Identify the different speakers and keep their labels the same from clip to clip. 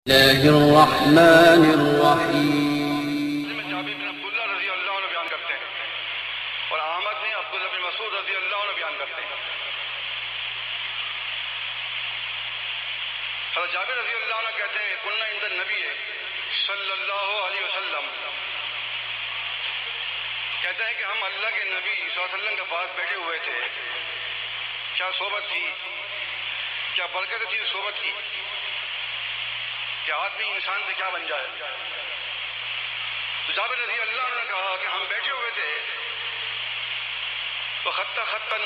Speaker 1: اللہ الرحمن الرحیم۔
Speaker 2: جابر بن عبداللہ رضی اللہ عنہ بیان کرتے ہیں اور احمد نے عبداللہ بن مسعود رضی اللہ عنہ بیان کرتے ہیں۔ حضرت جابر رضی اللہ عنہ کہتے ہیں کننا عند النبی صلی اللہ علیہ وسلم، کہتے ہیں کہ ہم اللہ کے نبی صلی اللہ علیہ وسلم کے پاس بیٹھے ہوئے تھے۔ کیا صحبت تھی، کیا برکت تھی صحبت کی کہ آدمی انسان سے کیا بن جائے۔ تو جابر رضی اللہ عنہ نے کہا کہ ہم بیٹھے ہوئے تھے تو خطا خطاً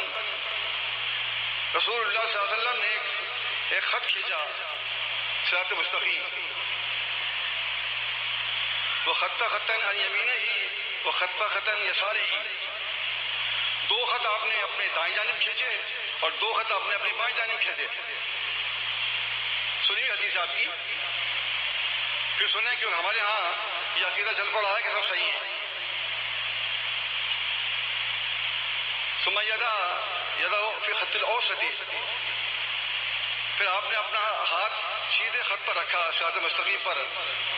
Speaker 2: رسول اللہ صلی اللہ علیہ وسلم نے ایک خط کھینچا صراط مستقیم، وہ خطا خطاً عن یمینہ ہی وہ خطا خطاً یسارہ ہی، دو خط آپ نے اپنے دائیں جانب کھینچے اور دو خط آپ نے اپنی بائیں جانب کھینچے۔ سنیے حدیث آپ کی، پھر سنیں کہ ہمارے ہاں یہ عقیدہ چل پڑا ہے کہ سب صحیح ہے۔ ثم یدا فی خط الاوسط، پھر آپ نے اپنا ہاتھ سیدھے خط پر رکھا صراط مستقیم پر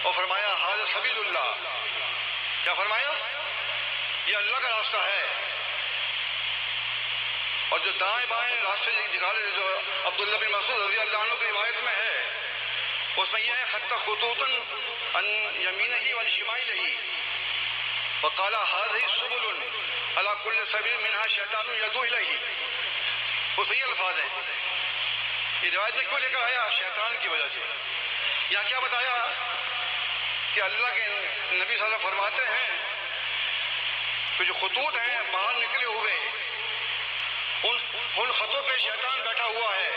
Speaker 2: اور فرمایا ھذا سبیل اللہ، کیا فرمایا؟ یہ اللہ کا راستہ ہے۔ اور جو دائیں بائیں راستے نکالے جو عبداللہ بن مسعود رضی اللہ عنہ کی روایت میں ہے، اس میں یہ ہے خط خطوطا عن یمینہ وعن شمائلہ وقال هذه سبل على كل سبيل منها شیطان يدعو الیہ، وہ صحیح الفاظ ہیں۔ یہ روایت میں کیوں لے کر آیا؟ شیطان کی وجہ سے۔ یہاں کیا بتایا کہ اللہ کے نبی صلی اللہ علیہ وسلم فرماتے ہیں کہ جو خطوط ہیں باہر نکلے ہوئے، ان خطوں پہ شیطان بیٹھا ہوا ہے۔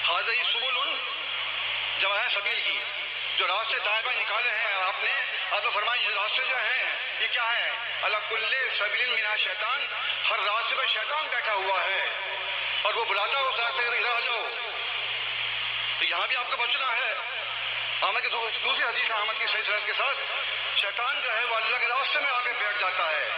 Speaker 2: هذه سبل جمع ہے سبیل کی، جو راستے دائیں بائیں نکالے ہیں آپ نے فرمایا یہ راستے جو ہیں یہ کیا ہے؟ علی کل سبیل منہا شیطان، ہر راستے پہ شیطان بیٹھا ہوا ہے اور وہ بلاتا ہے اس راستے پر ادھر آ جاؤ۔ تو یہاں بھی آپ کو بچنا ہے۔ احمد کی دوسری حدیث احمد کی صحیح سند کے ساتھ، شیطان جو ہے وہ اللہ کے راستے میں آ کے بیٹھ جاتا ہے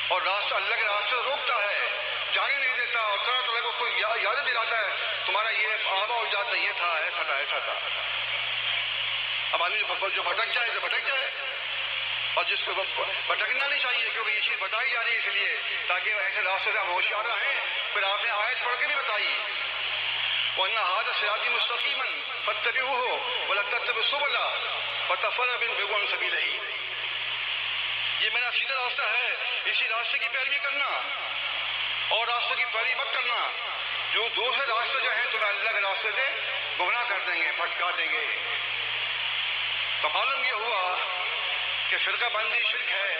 Speaker 2: اور راستہ اللہ کے راستے سے روکتا ہے، جانے نہیں دیتا اور طرح طرح کو کوئی یاد دلاتا ہے تمہارا یہ آبا و اجداد یہ تھا، ایسا تھا ایسا تھا۔ اب آدمی جو بھٹک جائے تو بھٹک جائے، اور جس کو بھٹکنا نہیں چاہیے کیونکہ یہ چیز بتائی جا رہی ہے اس لیے تاکہ ایسے راستے سے ہم ہوشیار رہیں۔ پھر آپ نے آیت پڑھ کے بھی بتائی وَأَنَّ هَذَا صِرَاطِي مُسْتَقِيمًا فَاتَّبِعُوهُ وَلَا تَتَّبِعُوا السُّبُلَ فَتَفَرَّقَ بِكُمْ عَنْ سَبِيلِهِ، یہ میرا سیدھا راستہ ہے، اسی راستے کی پیروی کرنا اور راستوں کی پیروی مت کرنا۔ جو دوسرے راستے جو ہیں تمہیں اللہ کے راستے سے گمراہ کر دیں گے، بھٹکا دیں گے۔ تو معلوم یہ ہوا کہ فرقہ بندی شرک ہے،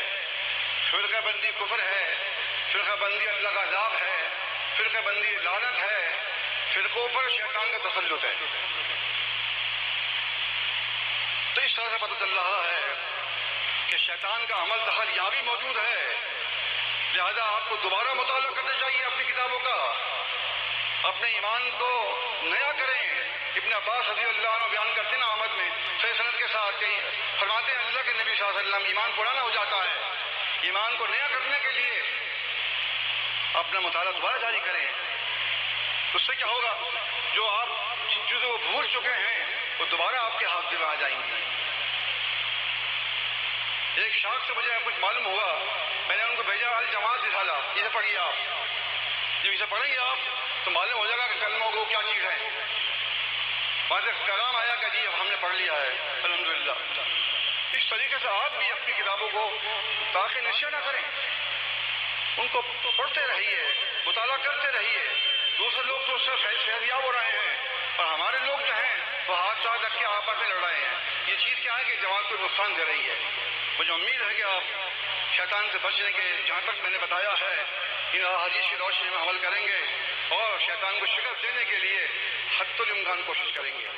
Speaker 2: فرقہ بندی کفر ہے، فرقہ بندی اللہ کا عذاب ہے، فرقہ بندی لعنت ہے، فرقوں پر شیطان کا تسلط ہے۔ تو اس طرح سے پتہ چل رہا ہے کہ شیطان کا عمل دخل یہاں بھی موجود ہے، لہذا آپ کو دوبارہ مطالعہ کرنا چاہیے اپنی کتابوں کا، اپنے ایمان کو نیا کریں۔ ابن عباس رضی اللہ عنہ بیان کرتے ہیں احمد میں صحیح سند کے ساتھ، کہ فرماتے ہیں اللہ کے نبی صلی اللہ علیہ وسلم ایمان پرانا ہو جاتا ہے، ایمان کو نیا کرنے کے لیے اپنا مطالعہ دوبارہ جاری کریں۔ اس سے کیا ہوگا؟ جو آپ جن چیزوں کو بھول چکے ہیں وہ دوبارہ آپ کے حافظے میں آ جائیں گی۔ ایک شاخ سے مجھے کچھ معلوم ہوا، میں نے ان کو بھیجا الجماعت رسالہ، اسے پڑھیے آپ، جب اسے پڑھیں گے آپ تو معلوم ہو جائے گا کہ کلمہ کو کیا چیز ہے۔ وہاں سے پیغام آیا کہ جی اب ہم نے پڑھ لیا ہے الحمدللہ۔ اس طریقے سے آپ بھی اپنی کتابوں کو تاخیر نشہ نہ کریں، ان کو پڑھتے رہیے، مطالعہ کرتے رہیے۔ دوسرے لوگ تو اس سے فیضیاب ہو رہے ہیں اور ہمارے لوگ جو ہیں وہ ہاتھ ساتھ رکھ کے آپس میں لڑ رہے ہیں۔ یہ چیز کیا ہے کہ جماعت کو نقصان دے رہی ہے۔ مجھے امید ہے کہ آپ شیطان سے بچنے کے جہاں تک میں نے بتایا ہے ان حدیث کی روشنی میں عمل کریں گے اور شیطان کو شکست دینے کے لیے حتی الامکان کوشش کریں گے۔